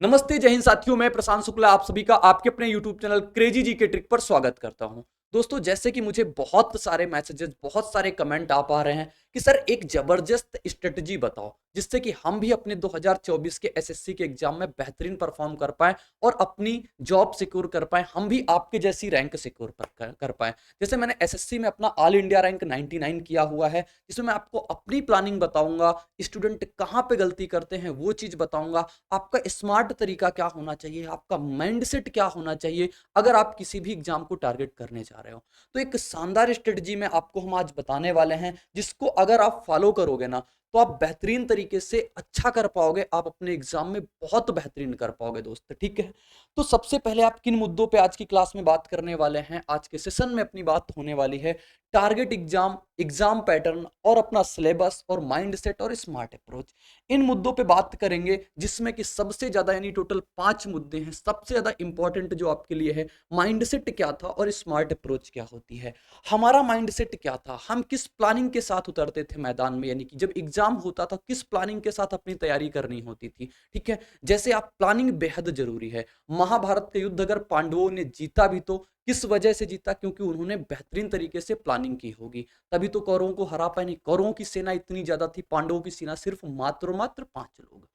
नमस्ते, जय हिंद साथियों। मैं प्रशांत शुक्ला आप सभी का आपके अपने YouTube चैनल क्रेजी जी के ट्रिक पर स्वागत करता हूं। दोस्तों, जैसे कि मुझे बहुत सारे मैसेजेस, बहुत सारे कमेंट आ पा रहे हैं कि सर एक जबरदस्त स्ट्रेटजी बताओ जिससे कि हम भी अपने 2024 के एसएससी के एग्जाम में बेहतरीन परफॉर्म कर पाएं और अपनी जॉब सिक्योर कर पाएं, हम भी आपके जैसी रैंक सिक्योर कर पाएं। जैसे मैंने एसएससी में अपना ऑल इंडिया रैंक 99 किया हुआ है, जिसमें मैं आपको अपनी प्लानिंग बताऊंगा, स्टूडेंट कहां पे गलती करते हैं वो चीज बताऊंगा, आपका स्मार्ट तरीका क्या होना चाहिए, आपका माइंडसेट क्या होना चाहिए अगर आप किसी भी एग्जाम को टारगेट करने जा रहे हो। तो एक शानदार स्ट्रेटजी में आपको हम आज बताने वाले हैं, जिसको अगर आप फॉलो करोगे ना तो आप बेहतरीन तरीके से अच्छा कर पाओगे, आप अपने एग्जाम में बहुत बेहतरीन कर पाओगे दोस्त। ठीक है, तो सबसे पहले आप किन मुद्दों पे आज की क्लास में बात करने वाले हैं, आज के सेशन में अपनी बात होने वाली है टारगेट एग्जाम, एग्जाम पैटर्न और अपना सिलेबस और माइंडसेट और स्मार्ट अप्रोच। इन मुद्दों पे बात करेंगे, जिसमें कि सबसे ज्यादा यानी टोटल 5 मुद्दे हैं। सबसे ज्यादा इंपॉर्टेंट जो आपके लिए है, माइंडसेट क्या था और स्मार्ट अप्रोच क्या होती है। हमारा माइंडसेट क्या था, हम किस प्लानिंग के साथ उतरते थे मैदान में, यानी कि जब एग्जाम होता था किस प्लानिंग के साथ अपनी तैयारी करनी होती थी। ठीक है, जैसे आप प्लानिंग बेहद जरूरी है। महाभारत का युद्ध अगर पांडवों ने जीता भी तो किस वजह से जीता, क्योंकि उन्होंने बेहतरीन तरीके से प्लानिंग की होगी, तभी तो कौरवों को हरा पाए। नहीं, कौरवों की सेना इतनी ज्यादा थी, पांडवों की सेना सिर्फ मात्र 5 लोग।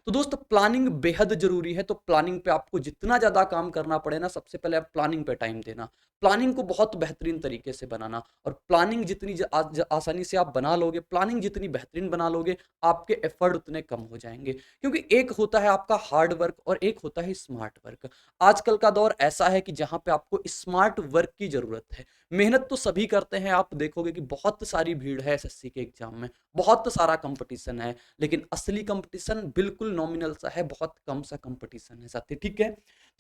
तो दोस्त, प्लानिंग बेहद जरूरी है। तो प्लानिंग पे आपको जितना ज्यादा काम करना पड़े ना, सबसे पहले आप प्लानिंग पे टाइम देना, प्लानिंग को बहुत बेहतरीन तरीके से बनाना। और प्लानिंग जितनी आसानी से आप बना लोगे, प्लानिंग जितनी बेहतरीन बना लोगे, आपके एफर्ट उतने कम हो जाएंगे। क्योंकि एक होता है आपका हार्ड वर्क और एक होता है स्मार्ट वर्क। आजकल का दौर ऐसा है कि जहां पे आपको स्मार्ट वर्क की जरूरत है। मेहनत तो सभी करते हैं, आप देखोगे कि बहुत सारी भीड़ है एसएससी के एग्जाम में, बहुत सारा कंपटीशन है, लेकिन असली कंपटीशन बिल्कुल नॉमिनल सा है, बहुत कम सा कंपटीशन है साथी। ठीक है,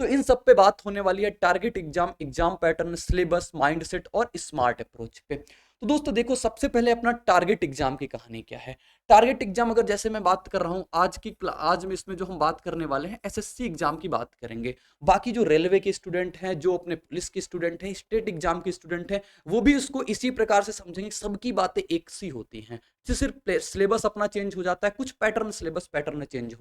तो इन सब पे बात होने वाली है target exam, exam pattern, syllabus, mindset और स्मार्ट अप्रोच पे। तो दोस्तों देखो, सबसे पहले अपना टारगेट एग्जाम की कहानी क्या है। टारगेट एग्जाम अगर जैसे मैं बात कर रहा हूं आज में इसमें जो हम बात करने वाले हैं एसएससी एग्जाम की बात करेंगे। बाकी जो रेलवे के स्टूडेंट हैं, जो अपने पुलिस के स्टूडेंट हैं, स्टेट एग्जाम के स्टूडेंट हैं, वो भी उसको इसी प्रकार से समझेंगे। सबकी बातें एक सी होती हैं, सिर्फ सिलेबस अपना चेंज हो जाता है, कुछ पैटर्न सिलेबस पैटर्न चेंज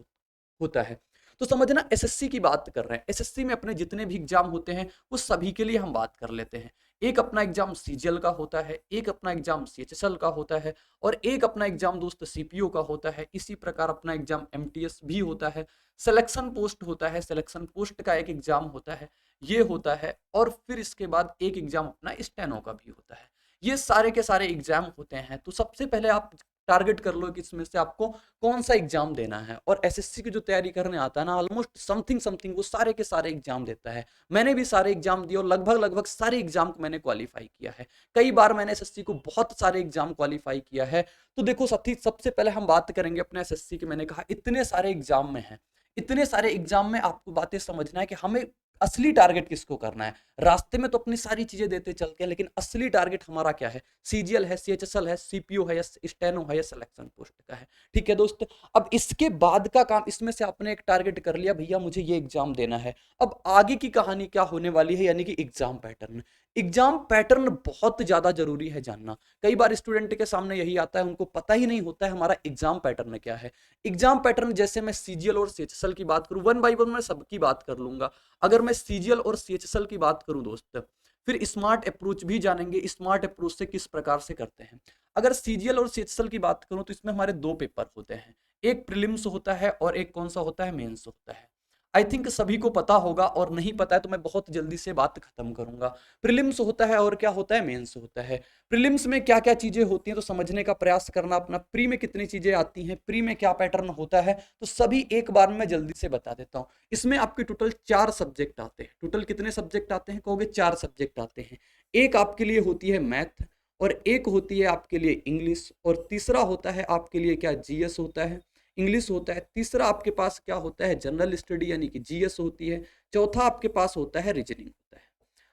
होता है। तो समझना, एसएससी की बात कर रहे हैं, एसएससी में अपने जितने भी एग्जाम होते हैं वो सभी के लिए हम बात कर लेते हैं। एक अपना एग्जाम सीजीएल का होता है, एक अपना एग्जाम सीएचएसएल का होता है, और एक अपना एग्जाम दोस्त सीपीओ का होता है। इसी प्रकार अपना एग्जाम एमटीएस भी होता है, सिलेक्शन पोस्ट होता है, सिलेक्शन पोस्ट का एक एग्जाम होता है, ये होता है। और फिर इसके बाद एक एग्जाम अपना स्टेनो का भी होता है। ये सारे के सारे एग्जाम होते हैं। तो सबसे पहले आप टारगेट कर लो कि इसमें से आपको कौन सा एग्जाम देना है। और एसएससी की जो तैयारी करने आता है ना, ऑलमोस्ट समथिंग समथिंग वो सारे के सारे एग्जाम देता है। मैंने भी सारे एग्जाम दिए और लगभग लगभग सारे एग्जाम को मैंने क्वालिफाई किया है। कई बार मैंने एसएससी को बहुत सारे एग्जाम क्वालिफाई किया है। तो देखो साथी, सबसे पहले हम बात करेंगे अपने एसएससी की। मैंने कहा इतने सारे एग्जाम में है, इतने सारे एग्जाम में आपको बातें समझना है कि हमें असली टारगेट किसको करना है। रास्ते में तो अपनी सारी चीजें देते चलते हैं, लेकिन असली टारगेट हमारा क्या है, सीजीएल है, सीएचएसएल है, सीपीओ है, या स्टेनो है, या सिलेक्शन पोस्ट का है। ठीक है दोस्त, अब इसके बाद का काम, इसमें से आपने एक टारगेट कर लिया, भैया मुझे ये एग्जाम देना है। अब आगे की कहानी क्या होने वाली है, यानी कि एग्जाम पैटर्न। एग्जाम पैटर्न बहुत ज्यादा जरूरी है जानना। कई बार स्टूडेंट के सामने यही आता है, उनको पता ही नहीं होता है हमारा एग्जाम पैटर्न क्या है। एग्जाम पैटर्न, जैसे मैं सीजीएल और सीएचएसएल की बात करूं, वन बाई वन मैं सबकी बात कर लूंगा। अगर मैं सीजीएल और सीएचएसएल की बात करूं दोस्त, फिर स्मार्ट अप्रोच भी जानेंगे, स्मार्ट अप्रोच से किस प्रकार से करते हैं। अगर सीजीएल और सीएचएसएल की बात करूं तो इसमें हमारे 2 पेपर होते हैं, एक प्रीलिम्स होता है और एक कौन सा होता है, मेंस होता है। आई थिंक सभी को पता होगा, और नहीं पता है तो मैं बहुत जल्दी से बात खत्म करूंगा। प्रीलिम्स होता है और क्या होता है, मेंस होता है। प्रीलिम्स में क्या क्या चीजें होती हैं तो समझने का प्रयास करना अपना। प्री में कितनी चीजें आती हैं, प्री में क्या पैटर्न होता है, तो सभी एक बार में मैं जल्दी से बता देता हूं। इसमें आपके टोटल 4 सब्जेक्ट आते हैं। टोटल कितने सब्जेक्ट आते हैं कहोगे, 4 सब्जेक्ट आते हैं। एक आपके लिए होती है मैथ, और एक होती है आपके लिए इंग्लिश, और तीसरा होता है आपके लिए क्या, जीएस होता है, इंग्लिश होता है। तीसरा आपके पास क्या होता है, जनरल स्टडी यानी कि जीएस होती है। चौथा आपके पास होता है रीजनिंग होता है।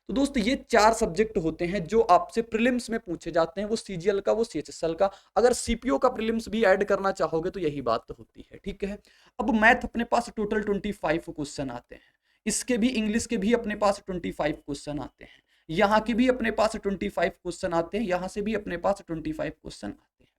तो दोस्त, ये 4 सब्जेक्ट होते हैं जो आपसे प्रीलिम्स में पूछे जाते हैं, वो सीजीएल का, वो सीएचएसएल का। अगर सीपीओ का प्रीलिम्स भी ऐड करना चाहोगे तो यही बात होती है। ठीक है, अब मैथ अपने पास टोटल 25 क्वेश्चन आते हैं। इसके भी, इंग्लिश के भी अपने पास 25 क्वेश्चन आते हैं। यहाँ के भी अपने पास 25 क्वेश्चन आते हैं, यहाँ से भी अपने पास 25 क्वेश्चन आते हैं।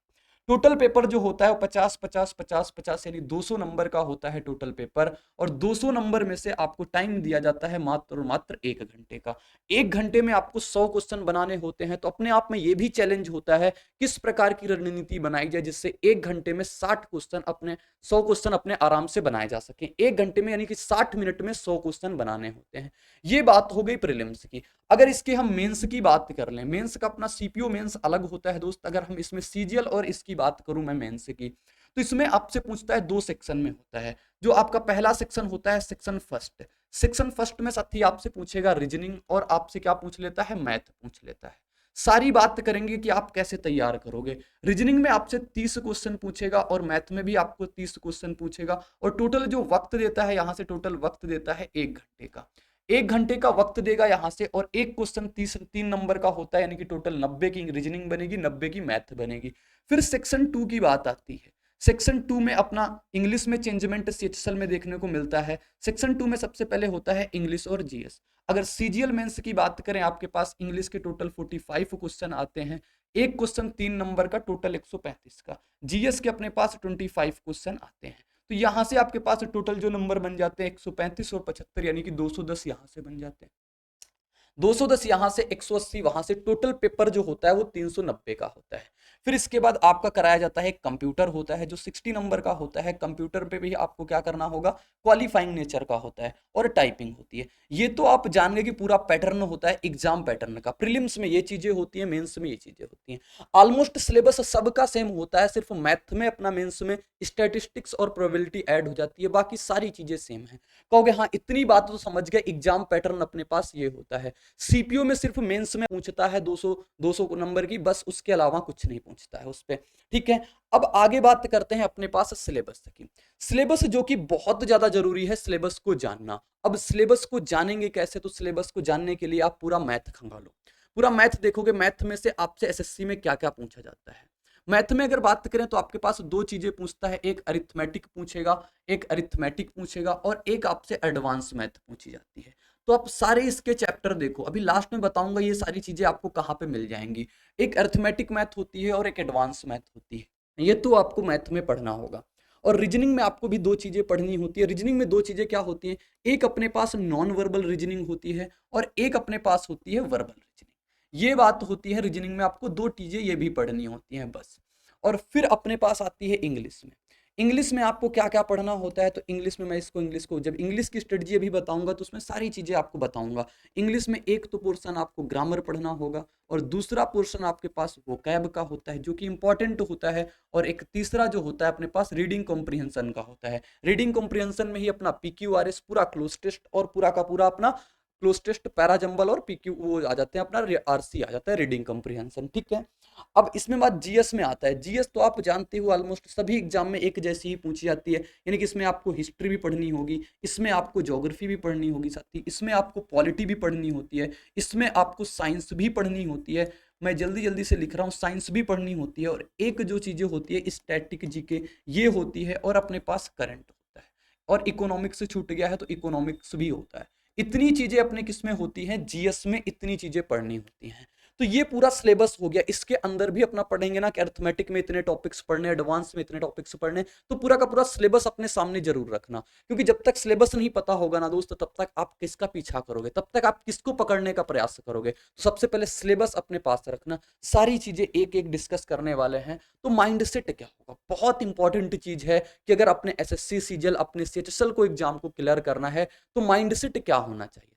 टोटल पेपर जो होता है वो 50 50 50 50 यानी 200 नंबर का होता है टोटल पेपर। और 200 नंबर में से आपको टाइम दिया जाता है मात्र और मात्र 1 घंटे का। 1 घंटे में आपको 100 क्वेश्चन बनाने होते हैं, तो अपने आप में ये भी चैलेंज होता है किस प्रकार की रणनीति बनाई जाए जिससे 1 घंटे में 60 क्वेश्चन अपने 100 क्वेश्चन अपने आराम से बनाए जा सके। 1 घंटे में यानी कि 60 मिनट में 100 क्वेश्चन बनाने होते हैं। ये बात हो गई प्रीलिम्स की। अगर इसके हम मेंस की बात कर लें, मेंस का अपना सीपीओ मेंस अलग होता है दोस्त। अगर हम इसमें सीजीएल और इसकी बात करूं मैं मेंस की, तो इसमें आपसे पूछता है 2 सेक्शन में होता है। जो आपका पहला सेक्शन होता है सेक्शन फर्स्ट। सेक्शन फर्स्ट में साथी आपसे पूछेगा रीजनिंग और आपसे क्या पूछ लेता है, मैथ पूछ लेता है। सारी बात करेंगे कि आप कैसे तैयार करोगे। रीजनिंग में आपसे 30 क्वेश्चन पूछेगा और मैथ में भी आपको 30 क्वेश्चन पूछेगा। और टोटल जो वक्त देता है यहां से, टोटल वक्त देता है 1 घंटे का। 1 घंटे का वक्त देगा यहां से, और एक क्वेश्चन 3 नंबर का होता है, यानी कि टोटल 90 की रीजनिंग बनेगी, 90 की मैथ बनेगी। फिर सेक्शन 2 की बात आती है। सेक्शन 2 में अपना इंग्लिश में चेंजमेंट सीएचएसएल में देखने को मिलता है। सेक्शन 2 में सबसे पहले होता है इंग्लिश और जीएस। अगर सीजीएल मेंस की बात करें, आपके पास इंग्लिश के टोटल 45 क्वेश्चन आते हैं। एक क्वेश्चन 3 नंबर का, टोटल 135 का। जीएस के अपने पास 25 क्वेश्चन आते हैं। तो यहां से आपके पास टोटल जो नंबर बन जाते हैं 135 और 75, यानी कि 210 यहां से बन जाते हैं। 210 यहां से, 180 वहां से। टोटल पेपर जो होता है वो 390 का होता है। फिर इसके बाद आपका कराया जाता है कंप्यूटर होता है जो 60 नंबर का होता है। कंप्यूटर पे भी आपको क्या करना होगा, क्वालिफाइंग नेचर का होता है, और टाइपिंग होती है। ये तो आप जान गए कि पूरा पैटर्न होता है एग्जाम पैटर्न का। प्रीलिम्स में ये चीजें होती है, मेंस में ये चीजें होती हैं। ऑलमोस्ट सिलेबस सबका सेम होता है, सिर्फ मैथ में अपना मेंस में स्टैटिस्टिक्स और प्रोबेबिलिटी ऐड हो जाती है, बाकी सारी चीजें सेम है। कहोगे हाँ इतनी बात तो समझ गए, एग्जाम पैटर्न अपने पास ये होता है। सीपीओ में सिर्फ मेंस में पूछता है 200 नंबर की, बस उसके अलावा कुछ नहीं पूछता है उस पे। ठीक है, अब आगे बात करते हैं अपने पास सिलेबस की। सिलेबस जो कि बहुत ज्यादा जरूरी है सिलेबस को जानना। अब सिलेबस को जानेंगे कैसे, तो सिलेबस को जानने के लिए आप पूरा मैथ खंगालो। पूरा मैथ देखोगे, मैथ में से आपसे एसएससी में क्या क्या पूछा जाता है। मैथ में अगर बात करें तो आपके पास 2 चीजें पूछता है, एक अरिथमेटिक पूछेगा, एक अरिथमेटिक पूछेगा, और एक आपसे एडवांस मैथ पूछी जाती है। तो आप सारे इसके चैप्टर देखो, अभी लास्ट में बताऊंगा ये सारी चीजें आपको कहाँ पे मिल जाएंगी। एक अरिथमेटिक मैथ होती है और एक एडवांस मैथ होती है, ये तो आपको मैथ में पढ़ना होगा। और रीजनिंग में आपको भी 2 चीजें पढ़नी होती है। रीजनिंग में 2 चीजें क्या होती हैं, एक अपने पास नॉन वर्बल रीजनिंग होती है और एक अपने पास होती है वर्बल रीजनिंग। ये बात होती है रीजनिंग में, आपको 2 चीजें ये भी पढ़नी होती हैं बस। और फिर अपने पास आती है इंग्लिश में। इंग्लिश में आपको क्या क्या पढ़ना होता है, तो इंग्लिश में मैं इंग्लिश को जब इंग्लिश की स्ट्रेटजी अभी बताऊंगा तो उसमें सारी चीजें आपको बताऊंगा। इंग्लिश में एक तो पोर्शन आपको ग्रामर पढ़ना होगा, और दूसरा पोर्शन आपके पास वोकैब का होता है जो कि इंपॉर्टेंट होता है, और एक तीसरा जो होता है अपने पास रीडिंग कॉम्प्रिहेंशन का होता है। रीडिंग कॉम्प्रिहेंशन में ही अपना पीक्यूआरएस पूरा क्लोज टेस्ट और पूरा का पूरा अपना क्लोज टेस्ट पैराजंबल और पीक्यू वो आ जाते हैं, अपना आरसी आ जाता है, रीडिंग कॉम्प्रिहेंशन। ठीक है, अब इसमें बात जीएस में आता है। जीएस तो आप जानते हो ऑलमोस्ट सभी एग्जाम में एक जैसी ही पूछी जाती है, यानी कि इसमें आपको हिस्ट्री भी पढ़नी होगी, इसमें आपको ज्योग्राफी भी पढ़नी होगी, साथ ही इसमें आपको पॉलिटी भी पढ़नी होती है, इसमें आपको साइंस भी पढ़नी होती है। मैं जल्दी जल्दी से लिख रहा हूँ, साइंस भी पढ़नी होती है, और एक जो चीजें होती है स्टैटिक जीके ये होती है, और अपने पास करंट होता है, और इकोनॉमिक्स से छूट गया है तो इकोनॉमिक्स भी होता है। इतनी चीजें अपने किसमें होती हैं, जीएस में इतनी चीजें पढ़नी होती हैं। तो ये पूरा सिलेबस हो गया। इसके अंदर भी अपना पढ़ेंगे ना कि अरिथमेटिक में इतने टॉपिक्स पढ़ने, एडवांस में इतने टॉपिक्स पढ़ने, तो पूरा का पूरा सिलेबस अपने सामने जरूर रखना। क्योंकि जब तक सिलेबस नहीं पता होगा ना दोस्त, तब तक आप किसका पीछा करोगे, तब तक आप किसको पकड़ने का प्रयास करोगे। तो सबसे पहले सिलेबस अपने पास रखना, सारी चीजें एक एक डिस्कस करने वाले हैं। तो माइंडसेट क्या होगा, बहुत इंपॉर्टेंट चीज है कि अगर अपने एसएससी सीजीएल अपने सीएचएसएल को एग्जाम को क्लियर करना है तो माइंडसेट क्या होना चाहिए।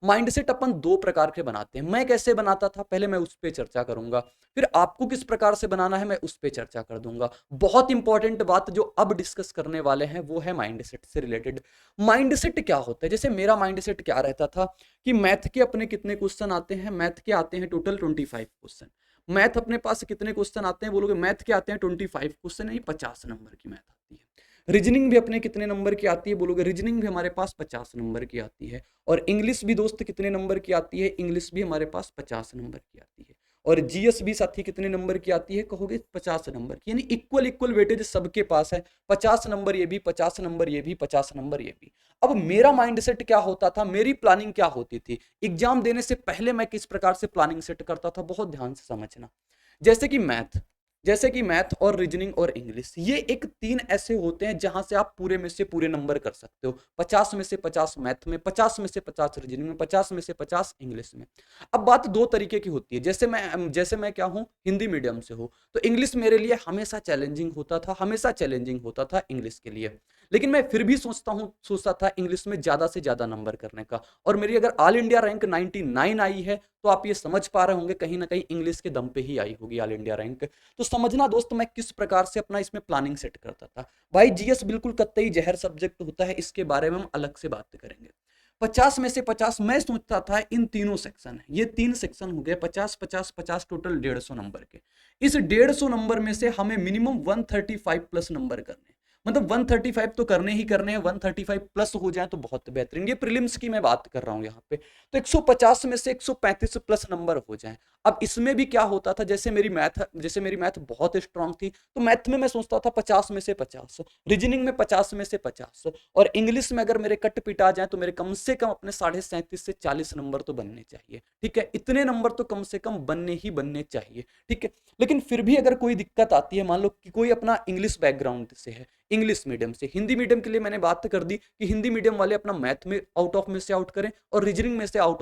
माइंडसेट अपन 2 प्रकार के बनाते हैं। मैं कैसे बनाता था पहले मैं उस पर चर्चा करूंगा, फिर आपको किस प्रकार से बनाना है मैं उस पर चर्चा कर दूंगा। बहुत इंपॉर्टेंट बात जो अब डिस्कस करने वाले हैं वो है माइंडसेट से रिलेटेड। माइंडसेट क्या होता है, जैसे मेरा माइंडसेट क्या रहता था कि मैथ के अपने कितने क्वेश्चन आते हैं, मैथ के आते हैं टोटल 25 क्वेश्चन। मैथ अपने पास कितने क्वेश्चन आते हैं बोलोगे, मैथ के आते हैं 25 क्वेश्चन, यानी 50 नंबर की मैथ आती है। रीजनिंग भी अपने कितने नंबर की आती है बोलोगे, रीजनिंग भी हमारे पास 50 नंबर की आती है। और इंग्लिश भी दोस्त कितने नंबर की आती है, इंग्लिश भी हमारे पास 50 नंबर की आती है। और जीएस भी साथी कितने नंबर की आती है, कहोगे 50 नंबर की, यानी इक्वल इक्वल वेटेज सबके पास है। 50 नंबर ये भी, 50 नंबर ये भी, 50 नंबर ये भी। अब मेरा माइंडसेट क्या होता था, मेरी प्लानिंग क्या होती थी, एग्जाम देने से पहले मैं किस प्रकार से प्लानिंग सेट करता था, बहुत ध्यान से समझना। जैसे कि मैथ, जैसे कि मैथ और रीजनिंग और इंग्लिश, ये एक तीन ऐसे होते हैं जहां से आप पूरे में से पूरे नंबर कर सकते हो। 50 में से 50 मैथ में, 50 में से 50 रीजनिंग में, 50 में से 50 इंग्लिश में। अब बात दो तरीके की होती है, जैसे मैं क्या हूँ, हिंदी मीडियम से हूँ, तो इंग्लिश मेरे लिए हमेशा चैलेंजिंग होता था, हमेशा चैलेंजिंग होता था इंग्लिश के लिए। लेकिन मैं फिर भी सोचता था इंग्लिश में ज्यादा से ज्यादा नंबर करने का। और मेरी अगर ऑल इंडिया रैंक 99 आई है, तो आप ये समझ पा रहे होंगे कहीं ना कहीं इंग्लिश के दम पे ही आई होगी ऑल इंडिया रैंक। तो समझना दोस्त, मैं किस प्रकार से अपना इसमें प्लानिंग सेट करता था। भाई जीएस बिल्कुल कतई जहर सब्जेक्ट होता है, इसके बारे में हम अलग से बात करेंगे। 50 में से 50 मैं सोचता था इन तीनों सेक्शन है, ये तीन सेक्शन हो गए, 50 50 50 टोटल 150 नंबर के। इस 150 नंबर में से हमें मिनिमम 135 प्लस नंबर करने, मतलब 135 तो करने ही करने हैं, 135 प्लस हो जाए तो बहुत बेहतरीन। ये प्रीलिम्स की मैं बात कर रहा हूं यहाँ पे। तो 150 में से 135 प्लस नंबर हो जाए। अब इसमें भी क्या होता था, जैसे मेरी मैथ बहुत स्ट्रांग थी, तो मैथ में मैं सोचता था 50 में से 50, रीजनिंग में 50 में से 50, और इंग्लिश में अगर मेरे कट पिटा जाए तो मेरे कम से कम अपने 37.5 से 40 नंबर तो बनने चाहिए। ठीक है, इतने नंबर तो कम से कम बनने चाहिए। ठीक है, लेकिन फिर भी अगर कोई दिक्कत आती है, मान लो कि कोई अपना इंग्लिश बैकग्राउंड से है, इंग्लिश मीडियम से, हिंदी मीडियम के लिए मैंने बात कर दी कि हिंदी मीडियम वाले अपना मैथ में आउट ऑफ में से आउट करें और रीजनिंग में से आउट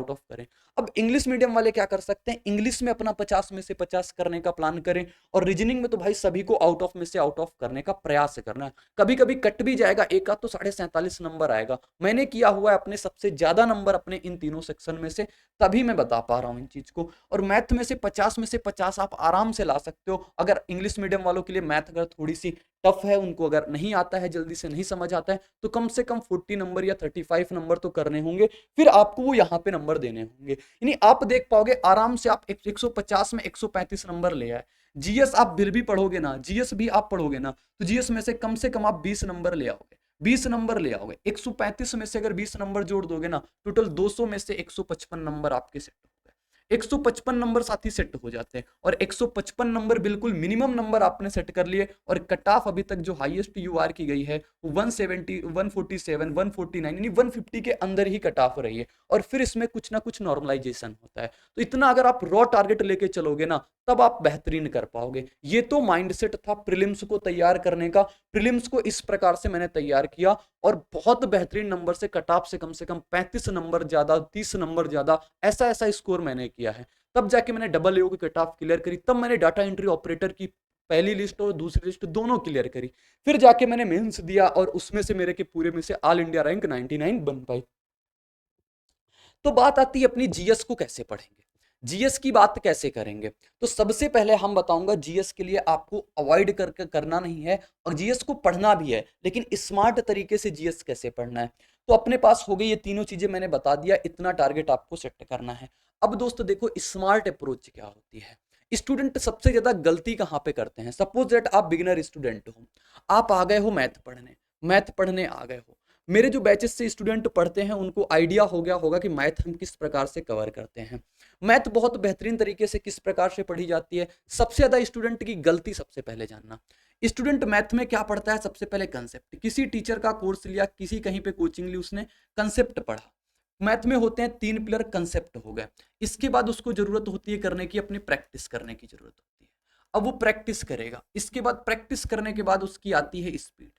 ऑफ करें। अब इंग्लिश मीडियम वाले क्या कर सकते हैं, इंग्लिश में अपना 50 में से 50 करने का प्लान करें, और रीजनिंग में तो भाई सभी को आउट ऑफ में से आउट ऑफ करने का प्रयास करना है। कभी कभी कट भी जाएगा, एक आध तो 47.5 नंबर आएगा। मैंने किया हुआ है अपने सबसे ज्यादा नंबर अपने इन तीनों सेक्शन में से, तभी मैं बता पा रहा हूं इन चीज को। और मैथ में से 50 में से 50 आप आराम से ला सकते हो। अगर इंग्लिश मीडियम वालों के लिए मैथ अगर थोड़ी सी टफ है, उनको अगर नहीं आता है, जल्दी से नहीं समझ आता है, तो कम से कम 40 नंबर या 35 नंबर तो करने होंगे, फिर आपको वो यहाँ पे नंबर देने होंगे। यानी आप देख पाओगे आराम से आप 150 में 135 नंबर ले आए। जीएस आप फिर भी पढ़ोगे ना, जीएस भी आप पढ़ोगे ना, तो जीएस में से कम आप 20 नंबर ले आओगे, 20 नंबर ले आओगे। 135 में से अगर 20 नंबर जोड़ दोगे ना, टोटल 200 में से 155 नंबर आपके सेट हो गए। 155 नंबर साथ ही सेट हो जाते हैं, और 155 नंबर बिल्कुल मिनिमम नंबर आपने सेट कर लिए। और कट ऑफ अभी तक जो हाईएस्ट यूआर की गई है वो 170, 147, 149 यानी 150 के अंदर ही कट ऑफ रही है। और फिर इसमें कुछ ना कुछ नॉर्मलाइजेशन होता है। तो इतना अगर आप रॉ टारगेट लेके चलोगे ना, तब आप बेहतरीन कर पाओगे। ये तो माइंडसेट था प्रीलिम्स को तैयार करने का। प्रीलिम्स को इस प्रकार से मैंने तैयार किया, और बहुत बेहतरीन नंबर से कट ऑफ से कम 35 नंबर ज्यादा, 30 नंबर ज्यादा, ऐसा ऐसा स्कोर मैंने किया है। तब जाके मैंने डबल एओ की कट ऑफ क्लियर करी, तब मैंने डाटा एंट्री ऑपरेटर की पहली लिस्ट और दूसरी लिस्ट दोनों क्लियर करी। फिर जाके मैंने मेंस दिया, और उसमें से मेरे के पूरे में से ऑल इंडिया रैंक 99 बन पाई। तो बात आती है अपनी जीएस को कैसे पढ़ेंगे, जीएस की बात कैसे करेंगे। तो सबसे पहले हम बताऊंगा जीएस के लिए आपको अवॉइड करना नहीं है, और जीएस को पढ़ना भी है, लेकिन स्मार्ट तरीके से जीएस कैसे पढ़ना है। तो अपने पास हो गई ये तीनों चीजें, मैंने बता दिया, इतना टारगेट आपको सेट करना है। अब दोस्तों देखो स्मार्ट अप्रोच क्या होती है। स्टूडेंट सबसे ज्यादा गलती कहाँ पे करते हैं, सपोज दैट आप बिगिनर स्टूडेंट हो, आप आ गए हो मैथ पढ़ने आ गए हो। मेरे जो बैचेस से स्टूडेंट पढ़ते हैं उनको आइडिया हो गया होगा कि मैथ हम किस प्रकार से कवर करते हैं। मैथ बहुत बेहतरीन तरीके से किस प्रकार से पढ़ी जाती है। सबसे ज्यादा स्टूडेंट की गलती सबसे पहले जानना, स्टूडेंट मैथ में क्या पढ़ता है, सबसे पहले कंसेप्ट। किसी टीचर का कोर्स लिया, किसी कहीं पे कोचिंग ली, उसने कंसेप्ट पढ़ा। मैथ में होते हैं 3 पिलर, कंसेप्ट हो गए। इसके बाद उसको जरूरत होती है करने की, अपनी प्रैक्टिस करने की जरूरत होती है। अब वो प्रैक्टिस करेगा, इसके बाद प्रैक्टिस करने के बाद उसकी आती है स्पीड।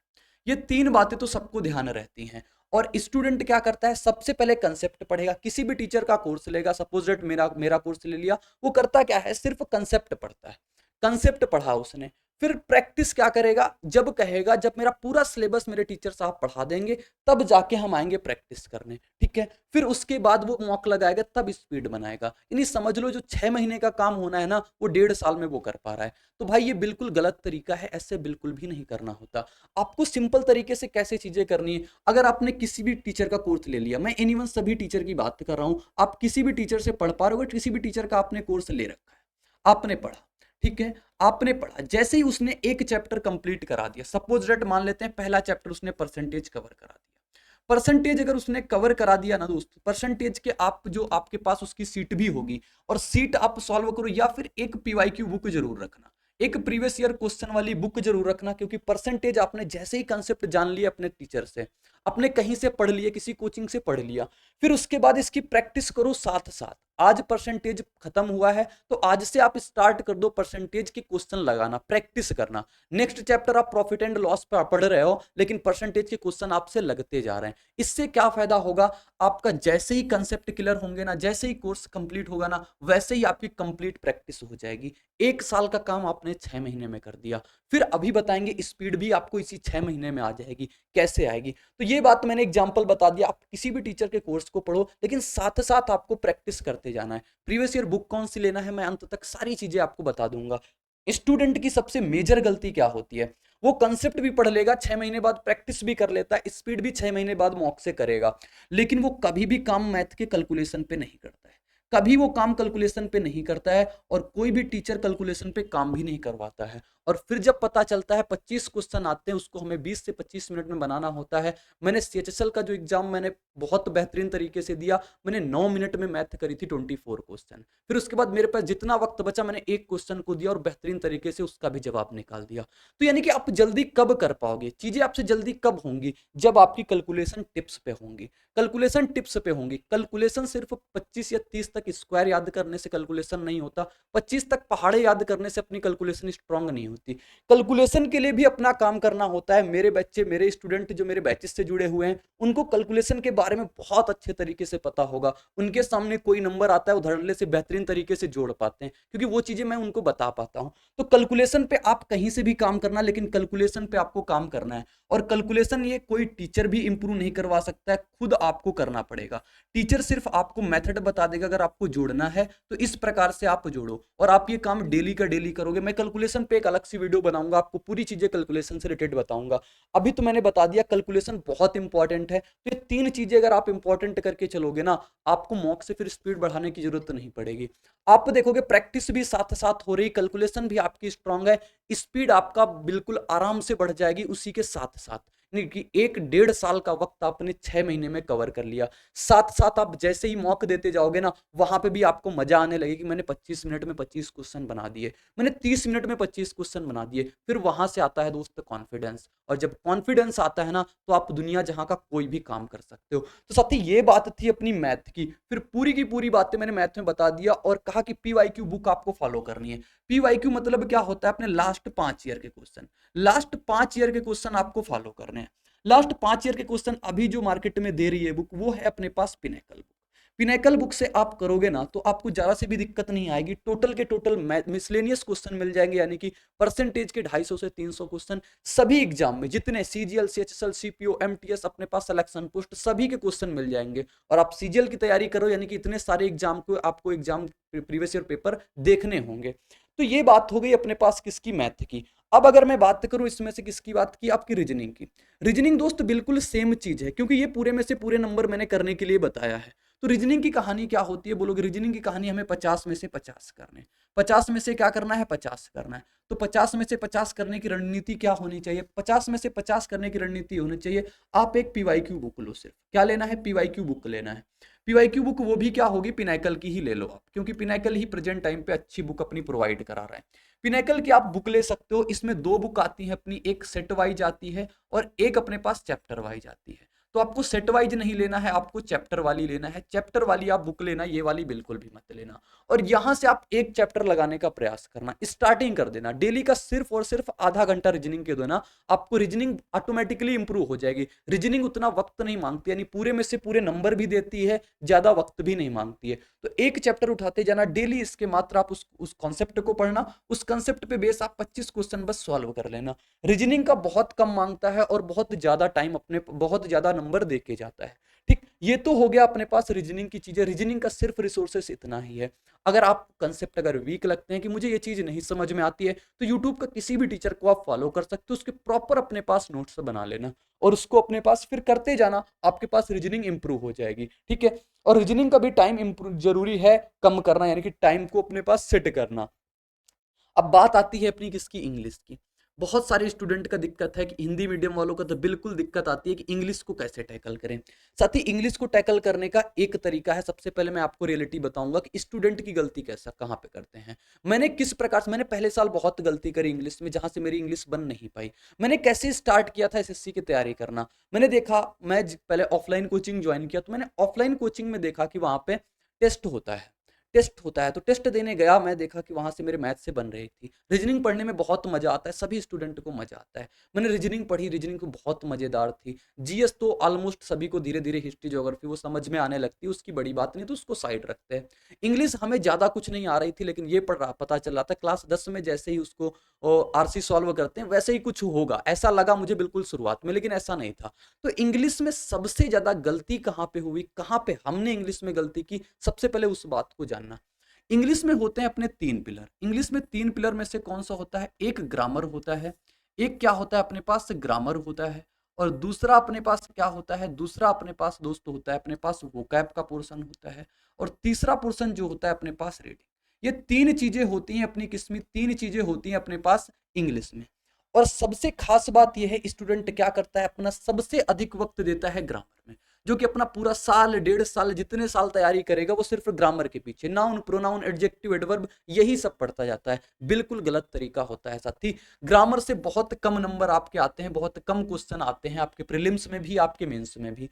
ये तीन बातें तो सबको ध्यान रहती हैं। और स्टूडेंट क्या करता है, सबसे पहले कंसेप्ट पढ़ेगा। किसी भी टीचर का कोर्स लेगा, सपोज दैट मेरा कोर्स ले लिया, वो करता क्या है, सिर्फ कंसेप्ट पढ़ता है। कंसेप्ट पढ़ा उसने, फिर प्रैक्टिस क्या करेगा, जब कहेगा, जब मेरा पूरा सिलेबस मेरे टीचर साहब पढ़ा देंगे, तब जाके हम आएंगे प्रैक्टिस करने। ठीक है, फिर उसके बाद वो मॉक लगाएगा, तब स्पीड बनाएगा। यानी समझ लो जो 6 महीने का काम होना है ना, वो 1.5 साल में वो कर पा रहा है। तो भाई ये बिल्कुल गलत तरीका है, ऐसे बिल्कुल भी नहीं करना होता। आपको सिंपल तरीके से कैसे चीजें करनी है। अगर आपने किसी भी टीचर का कोर्स ले लिया, मैं एनीवन सभी टीचर की बात कर रहा हूं, आप किसी भी टीचर से पढ़ पा रहे हो, किसी भी टीचर का आपने कोर्स ले रखा है, आपने पढ़ा, ठीक है, आपने पढ़ा, जैसे ही उसने एक चैप्टर कंप्लीट करा दिया, सपोज दैट मान लेते हैं पहला चैप्टर उसने परसेंटेज कवर करा दिया। परसेंटेज अगर उसने कवर करा दिया ना दोस्त, परसेंटेज के आप जो आपके पास उसकी सीट भी होगी, और सीट आप सॉल्व करो, या फिर एक पीवाईक्यू बुक जरूर रखना, एक प्रीवियस ईयर क्वेश्चन वाली बुक जरूर रखना। क्योंकि परसेंटेज आपने जैसे ही कंसेप्ट जान लिया अपने टीचर से, अपने कहीं से पढ़ लिया, किसी कोचिंग से पढ़ लिया, फिर उसके बाद इसकी प्रैक्टिस करो साथ साथ। आज परसेंटेज खत्म हुआ है तो आज से आप स्टार्ट कर दो परसेंटेज के क्वेश्चन लगाना, प्रैक्टिस करना। नेक्स्ट चैप्टर आप प्रॉफिट एंड लॉस पर पढ़ रहे हो लेकिन परसेंटेज के क्वेश्चन आपसे लगते जा रहे हैं। इससे क्या फायदा होगा, आपका जैसे ही कंसेप्ट क्लियर होंगे ना, जैसे ही कोर्स कंप्लीट होगा ना, वैसे ही आपकी कंप्लीट प्रैक्टिस हो जाएगी। 1 साल का काम आपने 6 महीने में कर दिया। फिर अभी बताएंगे स्पीड भी आपको इसी 6 महीने में आ जाएगी। कैसे आएगी, तो ये बात मैंने एग्जांपल बता दिया। आप किसी भी टीचर के कोर्स को पढ़ो लेकिन साथ साथ आपको प्रैक्टिस करते जाना है। प्रीवियस ईयर बुक कौन सी लेना है, मैं अंत तक सारी चीजें आपको बता दूंगा। स्टूडेंट की सबसे मेजर गलती क्या होती है, वो कंसेप्ट भी पढ़ लेगा, 6 महीने बाद प्रैक्टिस भी कर लेता है, स्पीड भी 6 महीने बाद मॉक से करेगा, लेकिन वो कभी भी काम मैथ के कैलकुलेशन पे नहीं करता है। कभी वो काम कैलकुलेशन पे नहीं करता है और कोई भी टीचर कैलकुलेशन पे काम भी नहीं करवाता है। और फिर जब पता चलता है 25 क्वेश्चन आते हैं, उसको हमें 20 से 25 मिनट में बनाना होता है। मैंने सीएचएसएल का जो एग्जाम मैंने बहुत बेहतरीन तरीके से दिया, मैंने 9 मिनट में मैथ करी थी 24 क्वेश्चन। फिर उसके बाद मेरे पास जितना वक्त बचा मैंने एक क्वेश्चन को दिया और बेहतरीन तरीके से उसका भी जवाब निकाल दिया। तो यानी कि आप जल्दी कब कर पाओगे, चीजें आपसे जल्दी कब होंगी, जब आपकी कैलकुलेशन टिप्स पे होंगी। कैलकुलेशन टिप्स पे होंगी। कैलकुलेशन सिर्फ 25 या 30 तक स्क्वायर याद करने से कैलकुलेशन नहीं होता, 25 तक पहाड़े याद करने से अपनी कैलकुलेशन स्ट्रांग नहीं होती। कैलकुलेशन के लिए भी अपना काम करना होता है। मेरे बच्चे, मेरे स्टूडेंट जो मेरे बैचेस से जुड़े हुए हैं, उनको कैलकुलेशन के बारे में बहुत अच्छे तरीके से पता होगा। उनके सामने कोई नंबर आता है, उधरले से बेहतरीन तरीके से जोड़ पाते हैं क्योंकि वो चीजें मैं उनको बता पाता हूं। तो कैलकुलेशन पे आप कहीं से भी काम करना, लेकिन कैलकुलेशन पे आपको काम करना है। और कैलकुलेशन ये कोई टीचर भी इंप्रूव नहीं करवा सकता है, खुद आपको करना पड़ेगा। टीचर सिर्फ आपको मेथड बता देगा, अगर आपको जोड़ना है तो इस प्रकार से आप जोड़ो और आप ये काम डेली का डेली करोगे। मैं कैलकुलेशन पे एक अलग सी वीडियो बनाऊंगा, आपको पूरी चीजें कैलकुलेशन से रिलेटेड बताऊंगा। अभी तो मैंने बता दिया कैलकुलेशन बहुत इंपॉर्टेंट है। तो ये 3 चीजें अगर आप इंपॉर्टेंट करके चलोगे ना, आपको मॉक से फिर स्पीड बढ़ाने की जरूरत नहीं पड़ेगी। आप देखोगे प्रैक्टिस भी साथ साथ हो रही, कैलकुलेशन भी आपकी स्ट्रांग है, स्पीड आपका बिल्कुल आराम से बढ़ जाएगी उसी के साथ साथ। नहीं कि 1 डेढ़ साल का वक्त आपने 6 महीने में कवर कर लिया। साथ साथ आप जैसे ही मॉक देते जाओगे ना, वहां पे भी आपको मजा आने लगे कि मैंने 25 मिनट में 25 क्वेश्चन बना दिए, मैंने 30 मिनट में 25 क्वेश्चन बना दिए। फिर वहां से आता है दोस्त कॉन्फिडेंस, और जब कॉन्फिडेंस आता है ना, तो आप दुनिया जहां का कोई भी काम कर सकते हो। तो साथी ये बात थी अपनी मैथ की। फिर पूरी की पूरी बातें मैंने मैथ में बता दिया और कहा कि पीवाईक्यू बुक आपको फॉलो करनी है। पीवाईक्यू मतलब क्या होता है, अपने लास्ट 5 ईयर के क्वेश्चन, लास्ट 5 ईयर के क्वेश्चन आपको फॉलो करने हैं। लास्ट 5 ईयर के क्वेश्चन अभी जो मार्केट में दे रही है बुक, वो है अपने पास पिनेकल बुक। पिनेकल बुक से आप करोगे ना तो आपको जरा से भी दिक्कत नहीं आएगी। टोटल के टोटल मिसलेनियस क्वेश्चन मिल जाएंगे, यानी कि परसेंटेज के 250 से 300 क्वेश्चन सभी एग्जाम में, जितने सीजीएल, सीएचएसएल, सीपीओ, एमटीएस, अपने पास सिलेक्शन पोस्ट, सभी के क्वेश्चन मिल जाएंगे। और आप सीजीएल की तैयारी करो, यानी कि इतने सारे एग्जाम को आपको एग्जाम प्रीवियस ईयर पेपर देखने होंगे। तो ये बात हो गई अपने पास किसकी, मैथ की। अब अगर मैं बात करूं इसमें से किसकी बात की, आपकी रीजनिंग की। रीजनिंग दोस्त बिल्कुल सेम चीज है, क्योंकि ये पूरे में से पूरे नंबर मैंने करने के लिए बताया है। तो रीजनिंग की कहानी क्या होती है बोलोगे, रीजनिंग की कहानी हमें 50 में से 50 करने, 50 में से क्या करना है, 50 करना है। तो 50 में से 50 करने की रणनीति क्या होनी चाहिए, 50 में से 50 करने की रणनीति होनी चाहिए, आप एक पीवाईक्यू बुक लो। सिर्फ क्या लेना है, पीवाईक्यू बुक लेना है। पीवाईक्यू बुक वो भी क्या होगी, पिनाकल की ही ले लो आप, क्योंकि पिनाकल ही प्रेजेंट टाइम पे अच्छी बुक अपनी प्रोवाइड करा रहा है। पिनाकल की आप बुक ले सकते हो। इसमें 2 बुक आती है अपनी, एक सेट वाइज आती है और एक अपने पास चैप्टर वाइज आती है। तो आपको सेट वाइज नहीं लेना है, आपको चैप्टर वाली लेना है। चैप्टर वाली आप बुक लेना, ये वाली बिल्कुल भी मत लेना। और यहां से आप एक चैप्टर लगाने का प्रयास करना, स्टार्टिंग कर देना। डेली का सिर्फ और सिर्फ आधा घंटा रीजनिंग के दो ना, आपको रीजनिंग ऑटोमेटिकली इंप्रूव हो जाएगी। रीजनिंग उतना वक्त नहीं मांगती, यानी पूरे में से पूरे नंबर भी देती है, ज्यादा वक्त भी नहीं मांगती है। तो एक चैप्टर उठाते जाना डेली, इसके मात्र आप उस कॉन्सेप्ट को पढ़ना, उस कॉन्सेप्ट पे बेस आप 25 क्वेश्चन बस सॉल्व कर लेना। रीजनिंग का बहुत कम मांगता है और बहुत ज्यादा टाइम अपने, बहुत ज्यादा नंबर दे के जाता है। ठीक, ये तो हो गया अपने पास रीजनिंग की चीजें। रीजनिंग का सिर्फ रिसोर्सेस इतना ही है। अगर आप कंसेप्ट अगर वीक लगते हैं कि मुझे ये चीज नहीं समझ में आती है, तो यूट्यूब का किसी भी टीचर को आप फॉलो कर सकते हो, उसके प्रॉपर अपने पास नोट्स बना लेना और उसको अपने पास फिर करते जाना, आपके पास रीजनिंग इंप्रूव हो जाएगी। ठीक है, और रीजनिंग का भी टाइम इंप्रूव जरूरी है कम करना, यानी कि टाइम को अपने पास सेट करना। अब बात आती है अपनी किसकी, इंग्लिश की। बहुत सारे स्टूडेंट का दिक्कत है कि हिंदी मीडियम वालों का तो बिल्कुल दिक्कत आती है कि इंग्लिश को कैसे टैकल करें। साथ ही इंग्लिश को टैकल करने का एक तरीका है। सबसे पहले मैं आपको रियलिटी बताऊंगा कि स्टूडेंट की गलती कैसा कहाँ पे करते हैं। मैंने किस प्रकार से, मैंने पहले साल बहुत गलती करी इंग्लिश में, जहां से मेरी इंग्लिश बन नहीं पाई। मैंने कैसे स्टार्ट किया था एसएससी की तैयारी करना, मैंने देखा, मैं पहले ऑफलाइन कोचिंग ज्वाइन किया, तो मैंने ऑफलाइन कोचिंग में देखा कि वहां पे टेस्ट होता है। टेस्ट होता है, तो टेस्ट देने गया, मैं देखा कि वहाँ से मेरे मैथ से बन रही थी। रीजनिंग पढ़ने में बहुत मज़ा आता है, सभी स्टूडेंट को मज़ा आता है। मैंने रीजनिंग पढ़ी, रीजनिंग को बहुत मज़ेदार थी। जीएस तो ऑलमोस्ट सभी को धीरे धीरे, हिस्ट्री ज्योग्राफी वो समझ में आने लगती है, उसकी बड़ी बात नहीं, तो उसको साइड रखते हैं। इंग्लिश हमें ज़्यादा कुछ नहीं आ रही थी, लेकिन ये पता चल रहा था क्लास 10 में जैसे ही उसको आरसी सॉल्व करते हैं वैसे ही कुछ होगा, ऐसा लगा मुझे बिल्कुल शुरुआत में, लेकिन ऐसा नहीं था। तो इंग्लिश में सबसे ज़्यादा गलती कहाँ पे हुई, कहाँ पे हमने इंग्लिश में गलती की, सबसे पहले उस बात को जानना। इंग्लिश में होते हैं अपने 3 पिलर। इंग्लिश में 3 पिलर में से कौन सा होता है? एक ग्रामर होता है, एक क्या होता है अपने पास, ग्रामर होता है, और दूसरा अपने पास क्या होता है, दूसरा अपने पास दोस्त होता है अपने पास वोकैब का पोर्शन होता है, और तीसरा पोर्शन जो होता है अपने पास रीडिंग। ये 3 चीजें होती हैं अपनी किस्म, 3 चीजें होती हैं अपने पास इंग्लिश में। और सबसे खास बात यह है, स्टूडेंट क्या करता है, अपना सबसे अधिक वक्त देता है ग्रामर में, जो कि अपना पूरा साल, 1.5 साल, जितने साल तैयारी करेगा वो सिर्फ ग्रामर के पीछे, नाउन, प्रोनाउन, एडजेक्टिव, एडवर्ब, यही सब पढ़ता जाता है। बिल्कुल गलत तरीका होता है साथी। ग्रामर से बहुत कम नंबर आपके आते हैं, बहुत कम क्वेश्चन आते हैं आपके प्रीलिम्स में भी, आपके मेंस में भी।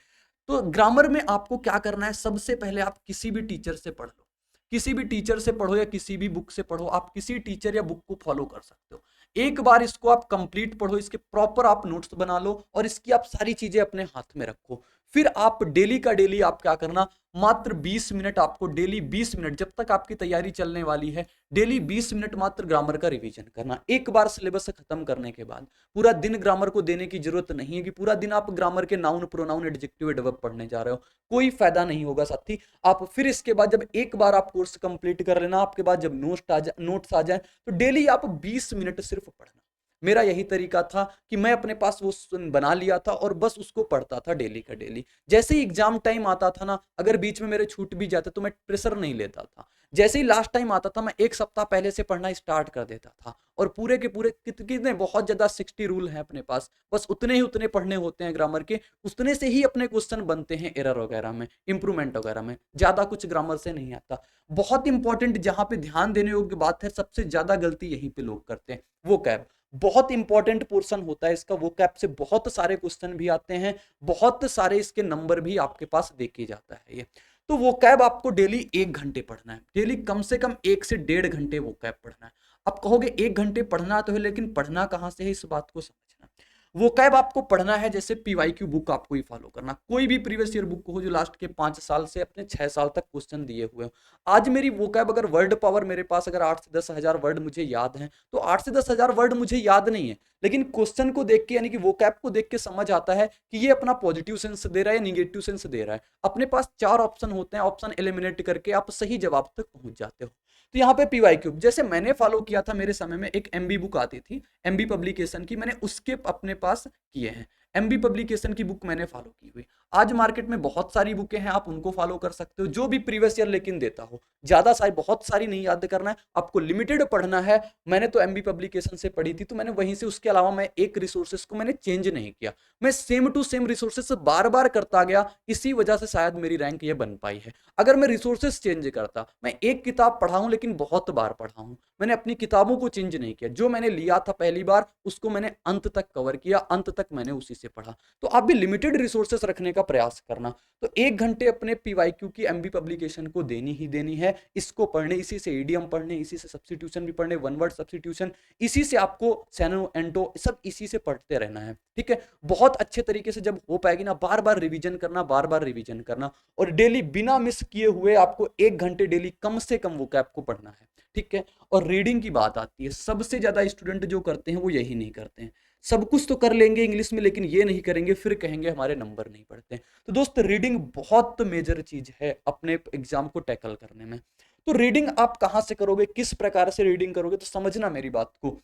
तो ग्रामर में आपको क्या करना है, सबसे पहले आप किसी भी टीचर से पढ़ लो, किसी भी टीचर से पढ़ो या किसी भी बुक से पढ़ो, आप किसी टीचर या बुक को फॉलो कर सकते हो। एक बार इसको आप कंप्लीट पढ़ो, इसके प्रॉपर आप नोट्स बना लो, और इसकी आप सारी चीजें अपने हाथ में रखो। फिर आप डेली का डेली आप क्या करना, मात्र 20 मिनट आपको, डेली 20 मिनट, जब तक आपकी तैयारी चलने वाली है, डेली 20 मिनट मात्र ग्रामर का रिवीजन करना। एक बार सिलेबस खत्म करने के बाद पूरा दिन ग्रामर को देने की जरूरत नहीं है कि पूरा दिन आप ग्रामर के नाउन, प्रोनाउन, एडजेक्टिव, एडवर्ब पढ़ने जा रहे हो, कोई फायदा नहीं होगा साथी। आप फिर इसके बाद जब एक बार आप कोर्स कंप्लीट कर लेना, आपके बाद जब नोट्स आ जाए, तो डेली आप 20 मिनट सिर्फ पढ़ना। मेरा यही तरीका था कि मैं अपने पास वो बना लिया था और बस उसको पढ़ता था डेली का डेली। जैसे ही एग्जाम टाइम आता था ना, अगर बीच में मेरे छूट भी जाते तो मैं प्रेशर नहीं लेता था। जैसे ही लास्ट टाइम आता था, मैं एक सप्ताह पहले से पढ़ना स्टार्ट कर देता था, और पूरे के पूरे कितने बहुत ज्यादा 60 रूल हैं अपने पास, बस उतने ही उतने पढ़ने होते हैं ग्रामर के, उतने से ही अपने क्वेश्चन बनते हैं एरर वगैरह में, इंप्रूवमेंट वगैरह में, ज्यादा कुछ ग्रामर से नहीं आता। बहुत इंपॉर्टेंट, जहां पे ध्यान देने योग्य बात है, सबसे ज्यादा गलती यहीं पे लोग करते हैं, वो कैब। बहुत इंपॉर्टेंट पोर्शन होता है इसका, वो कैप से बहुत सारे क्वेश्चन भी आते हैं, बहुत सारे इसके नंबर भी आपके पास देखे जाता है ये। तो वो कैब आपको डेली 1 घंटे पढ़ना है, डेली कम से कम 1 से 1.5 घंटे वो कैब पढ़ना है। आप कहोगे 1 घंटे पढ़ना तो है, लेकिन पढ़ना कहाँ से है, इस बात को समझना। वो कैब आपको पढ़ना है, जैसे पीवाईक्यू बुक आपको ही फॉलो करना, कोई भी प्रीवियस ईयर बुक हो जो लास्ट के 5 साल से अपने 6 साल तक क्वेश्चन दिए हुए हो। आज मेरी वो कैब, अगर वर्ड पावर मेरे पास अगर 8 से 10 हजार वर्ड मुझे याद हैं, तो 8 से 10 हजार वर्ड मुझे याद नहीं है, लेकिन क्वेश्चन को देख के, यानी कि वो कैब को देख के समझ आता है कि ये अपना पॉजिटिव सेंस दे रहा है या निगेटिव सेंस दे रहा है। अपने पास 4 ऑप्शन होते हैं, ऑप्शन एलिमिनेट करके आप सही जवाब तक पहुंच जाते हो। तो यहाँ पे पीवाईक्यू जैसे मैंने फॉलो किया था, मेरे समय में एक एमबी बुक आती थी, एमबी पब्लिकेशन की, मैंने उसके अपने पास किए हैं, एमबी पब्लिकेशन की बुक मैंने फॉलो की हुई। आज मार्केट में बहुत सारी बुकें हैं, आप उनको फॉलो कर सकते हो, जो भी प्रीवियस ईयर लेकिन देता हो। ज्यादा सारी, बहुत सारी नहीं याद करना है आपको, लिमिटेड पढ़ना है। मैंने तो एमबी पब्लिकेशन से पढ़ी थी, तो मैंने वहीं से, उसके अलावा मैं एक रिसोर्सेस को मैंने चेंज नहीं किया, मैं सेम टू सेम रिसोर्सेस बार बार करता गया, इसी वजह से शायद मेरी रैंक ये बन पाई है। अगर मैं रिसोर्सेस चेंज करता, मैं एक किताब पढ़ा हूं लेकिन बहुत बार पढ़ा हूं, मैंने अपनी किताबों को चेंज नहीं किया, जो मैंने लिया था पहली बार उसको मैंने अंत तक कवर किया, अंत तक मैंने उसी से पढ़ा। तो आप भी लिमिटेड रिसोर्सेस रखने का प्रयास करना। तो 1 घंटे अपने पीवाईक्यू की एमबी पब्लिकेशन को देनी ही देनी है, इसको पढ़ने, इसी से ईडीएम पढ़ने, इसी से सब्स्टिट्यूशन भी पढ़ने, वन वर्ड सब्स्टिट्यूशन, इसी से आपको सैनो एंटो सब इसी से पढ़ते रहना है, ठीक है। बहुत अच्छे तरीके से जब हो पाएगी ना, बार बार रिवीजन करना, बार बार रिवीजन करना, और डेली बिना मिस किए हुए आपको 1 घंटे डेली कम से कम वो कैप को पढ़ना है, ठीक है। और रीडिंग की बात आती है, सबसे ज्यादा स्टूडेंट जो करते हैं वो यही नहीं करते हैं, सब कुछ तो कर लेंगे इंग्लिश में, लेकिन ये नहीं करेंगे, फिर कहेंगे हमारे नंबर नहीं पढ़ते। तो दोस्त, रीडिंग बहुत मेजर चीज है अपने एग्जाम को टैकल करने में। तो रीडिंग आप कहां से करोगे, किस प्रकार से रीडिंग करोगे, तो समझना मेरी बात को।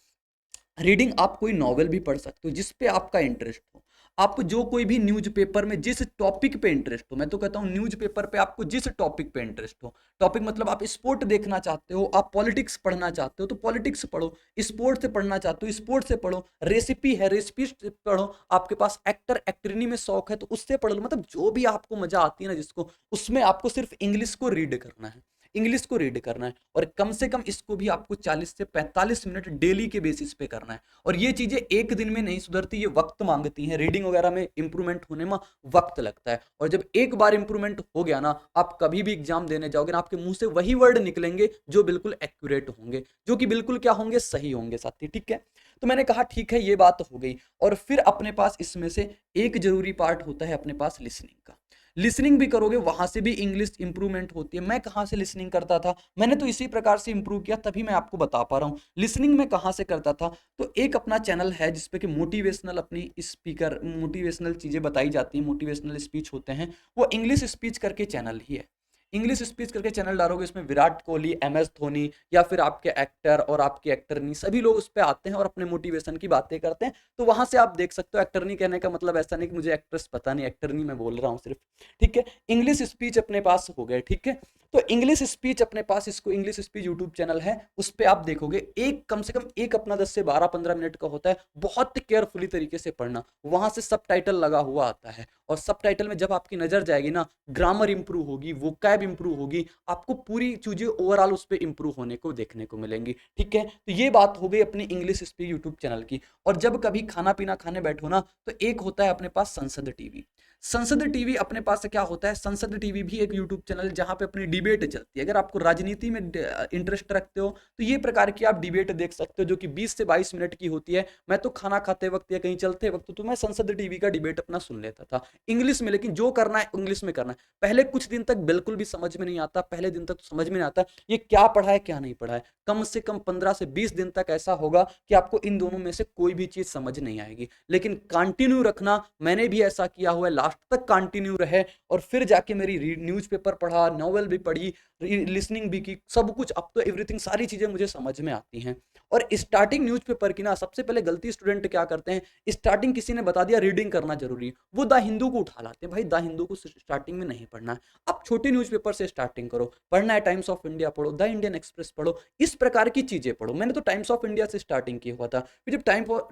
रीडिंग आप कोई नॉवेल भी पढ़ सकते हो जिस पे आपका इंटरेस्ट हो, आप जो कोई भी न्यूज़पेपर में जिस टॉपिक पे इंटरेस्ट हो, मैं तो कहता हूँ न्यूज़पेपर पे आपको जिस टॉपिक पे इंटरेस्ट हो, टॉपिक मतलब आप स्पोर्ट देखना चाहते हो, आप पॉलिटिक्स पढ़ना चाहते हो तो पॉलिटिक्स पढ़ो, स्पोर्ट से पढ़ना चाहते हो स्पोर्ट से पढ़ो, रेसिपी है रेसिपी से पढ़ो, आपके पास एक्टर एक्टरनी में शौक है तो उससे पढ़ लो। मतलब जो भी आपको मजा आती है ना, जिसको, उसमें आपको सिर्फ इंग्लिश को रीड करना है, इंग्लिश को रीड करना है, और कम से कम इसको भी आपको 40 से 45 मिनट डेली के बेसिस पे करना है। और ये चीजें एक दिन में नहीं सुधरती, ये वक्त मांगती हैं। रीडिंग वगैरह में इंप्रूवमेंट होने में वक्त लगता है, और जब एक बार इंप्रूवमेंट हो गया ना, आप कभी भी एग्जाम देने जाओगे ना, आपके मुंह से वही वर्ड निकलेंगे जो बिल्कुल एक्यूरेट होंगे, जो कि बिल्कुल क्या होंगे, सही होंगे साथी। ठीक है, तो मैंने कहा ठीक है, ये बात हो गई। और फिर अपने पास इसमें से एक जरूरी पार्ट होता है अपने पास लिसनिंग का। लिसनिंग भी करोगे, वहां से भी इंग्लिश इंप्रूवमेंट होती है। मैं कहाँ से लिसनिंग करता था, मैंने तो इसी प्रकार से इंप्रूव किया, तभी मैं आपको बता पा रहा हूँ लिसनिंग में कहाँ से करता था। तो एक अपना चैनल है जिसपे कि मोटिवेशनल अपनी स्पीकर, मोटिवेशनल चीजें बताई जाती हैं, मोटिवेशनल स्पीच होते हैं, वो इंग्लिश स्पीच करके चैनल ही है। इंग्लिश स्पीच करके चैनल डालोगे, इसमें विराट कोहली, एम एस धोनी, या फिर आपके एक्टर और आपके एक्टरनी, सभी लोग उस पर आते हैं और अपने मोटिवेशन की बातें करते हैं। तो वहां से आप देख सकते हो। एक्टरनी कहने का मतलब ऐसा नहीं कि मुझे एक्ट्रेस पता नहीं, एक्टरनी मैं बोल रहा हूँ सिर्फ। ठीक है, इंग्लिश स्पीच अपने पास हो गए। ठीक है, तो इंग्लिश स्पीच अपने पास, इसको इंग्लिश स्पीच यूट्यूब चैनल है, उस पर आप देखोगे एक कम से कम एक अपना 10 से 12-15 मिनट का होता है। बहुत केयरफुली तरीके से पढ़ना, वहां से सब टाइटल लगा हुआ आता है, और सब टाइटल में जब आपकी नजर जाएगी ना, ग्रामर इंप्रूव होगी, वोकैब इंप्रूव होगी, आपको पूरी चीजें ओवरऑल उस पर इंप्रूव होने को देखने को मिलेंगी। ठीक है, तो ये बात हो गई अपनी इंग्लिश स्पीक यूट्यूब चैनल की। और जब कभी खाना पीना खाने बैठो ना, तो एक होता है अपने पास संसद टीवी। संसद टीवी अपने पास से क्या होता है, संसद टीवी भी एक यूट्यूब चैनल जहां पे अपनी डिबेट चलती है। अगर आपको राजनीति में इंटरेस्ट रखते हो, तो ये प्रकार की आप डिबेट देख सकते हो, जो कि 20 से 22 मिनट की होती है। मैं तो खाना खाते वक्त या कहीं चलते वक्त तो मैं संसद टीवी का डिबेट अपना सुन लेता था इंग्लिश में, लेकिन जो करना है इंग्लिश में करना है। पहले कुछ दिन तक बिल्कुल भी समझ में नहीं आता, पहले दिन तक तो समझ में नहीं आता ये क्या पढ़ा है क्या नहीं पढ़ा है। कम से कम 15 से 20 दिन तक ऐसा होगा कि आपको इन दोनों में से कोई भी चीज समझ नहीं आएगी, लेकिन कंटिन्यू रखना। मैंने भी ऐसा किया हुआ है, लास्ट तक कंटिन्यू रहे, और फिर जाके मेरी न्यूज़पेपर पढ़ा, नॉवेल भी पढ़ी, लिसनिंग भी की, सब कुछ। अब तो एवरीथिंग, सारी चीजें मुझे समझ में आती हैं। और स्टार्टिंग न्यूज़पेपर की ना सबसे पहले गलती स्टूडेंट क्या करते हैं, स्टार्टिंग किसी ने बता दिया रीडिंग करना जरूरी है, वो द हिंदू को उठा लाते हैं। भाई द हिंदू को स्टार्टिंग में नहीं पढ़ना है, आप छोटे न्यूज़पेपर से स्टार्टिंग करो। पढ़ना है टाइम्स ऑफ इंडिया पढ़ो, द इंडियन एक्सप्रेस पढ़ो, इस प्रकार की चीजें पढ़ो। मैंने तो टाइम्स ऑफ इंडिया से स्टार्टिंग किया हुआ था, फिर जब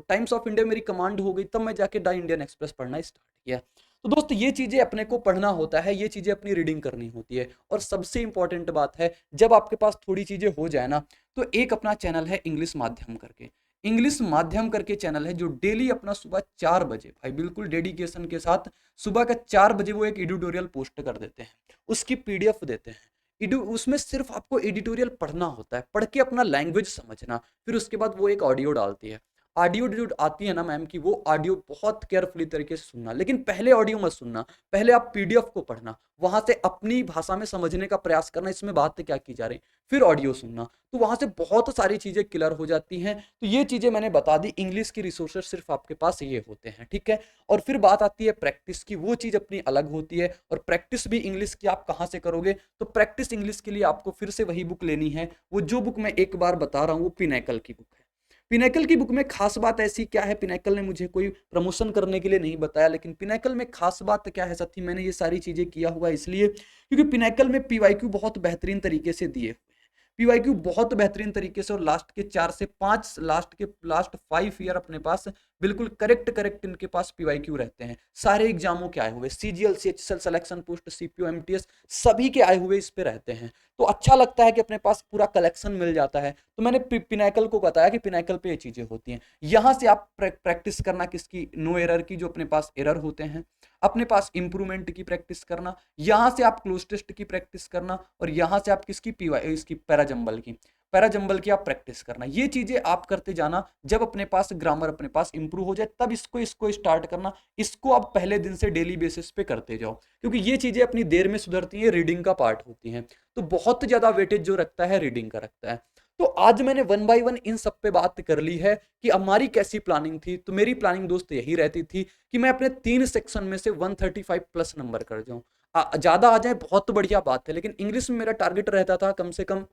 टाइम्स ऑफ इंडिया मेरी कमांड हो गई, तब मैं जाके द इंडियन एक्सप्रेस पढ़ना स्टार्ट किया। तो दोस्त ये चीजें अपने को पढ़ना होता है, ये चीजें अपनी रीडिंग करनी होती है। और सबसे इंपॉर्टेंट बात है, जब आपके पास थोड़ी चीजें हो जाए ना, तो एक अपना चैनल है इंग्लिश माध्यम करके। इंग्लिश माध्यम करके चैनल है, जो डेली अपना सुबह 4 बजे, भाई बिल्कुल डेडिकेशन के साथ सुबह का 4 बजे वो एक एडिटोरियल पोस्ट कर देते हैं, उसकी पीडीएफ देते हैं। उसमें सिर्फ आपको एडिटोरियल पढ़ना होता है, पढ़ के अपना लैंग्वेज समझना, फिर उसके बाद वो एक ऑडियो डालती है। ऑडियो जो आती है ना मैम की, वो ऑडियो बहुत केयरफुली तरीके से सुनना, लेकिन पहले ऑडियो मत सुनना, पहले आप पीडीएफ को पढ़ना, वहां से अपनी भाषा में समझने का प्रयास करना, इसमें बातें क्या की जा रही, फिर ऑडियो सुनना। तो वहां से बहुत सारी चीजें क्लियर हो जाती हैं। तो ये चीजें मैंने बता दी, इंग्लिश की रिसोर्सेज सिर्फ आपके पास ये होते हैं। ठीक है, और फिर बात आती है प्रैक्टिस की, वो चीज अपनी अलग होती है। और प्रैक्टिस भी इंग्लिश की आप कहाँ से करोगे, तो प्रैक्टिस इंग्लिश के लिए आपको फिर से वही बुक लेनी है, वो जो बुक मैं एक बार बता रहा हूँ, वो पिनैकल की बुक है। पिनैकल की बुक में खास बात ऐसी क्या है, पिनैकल ने मुझे कोई प्रमोशन करने के लिए नहीं बताया, लेकिन पिनैकल में खास बात क्या है साथी, मैंने ये सारी चीजें किया हुआ है इसलिए क्योंकि पिनैकल में पीवाईक्यू बहुत बेहतरीन तरीके से दिए हुए हैं। पीवाईक्यू बहुत बेहतरीन तरीके से, और लास्ट के 4 से 5, लास्ट 5 ईयर अपने पास बिल्कुल करेक्ट करेक्ट इनके पास पीवाईक्यू रहते हैं। सारे एग्जामों के आए हुए, CGL, CHSL, selection post, CPO, MTS, सभी के आए हुए इस पे रहते हैं। तो अच्छा लगता है कि अपने पास पूरा कलेक्शन मिल जाता है। तो मैंने पिनैकल को बताया कि पिनैकल पे ये चीजें होती हैं। यहां से आप प्रैक्टिस करना किसकी, नो एरर की, जो अपने पास एरर होते हैं, अपने पास इंप्रूवमेंट की प्रैक्टिस करना, यहां से आप क्लोज टेस्ट की प्रैक्टिस करना, और यहां से आप किसकी, पीवाई, इसकी पैराजंबल की, पैराजंबल की आप प्रैक्टिस करना। ये चीजें आप करते जाना। जब अपने पास ग्रामर अपने पास इंप्रूव हो जाए, तब इसको स्टार्ट करना। इसको आप पहले दिन से डेली बेसिस पे करते जाओ, क्योंकि ये चीजें अपनी देर में सुधरती हैं, रीडिंग का पार्ट होती हैं। तो बहुत ज्यादा वेटेज जो रखता है रीडिंग का रखता है। तो आज मैंने 1 बाय 1 इन सब पे बात कर ली है कि हमारी कैसी प्लानिंग थी। तो मेरी प्लानिंग दोस्त यही रहती थी कि मैं अपने 3 सेक्शन में से 135 प्लस नंबर कर जाऊं। ज्यादा आ जाए बहुत बढ़िया बात है, लेकिन इंग्लिश में मेरा टारगेट रहता था कम से कम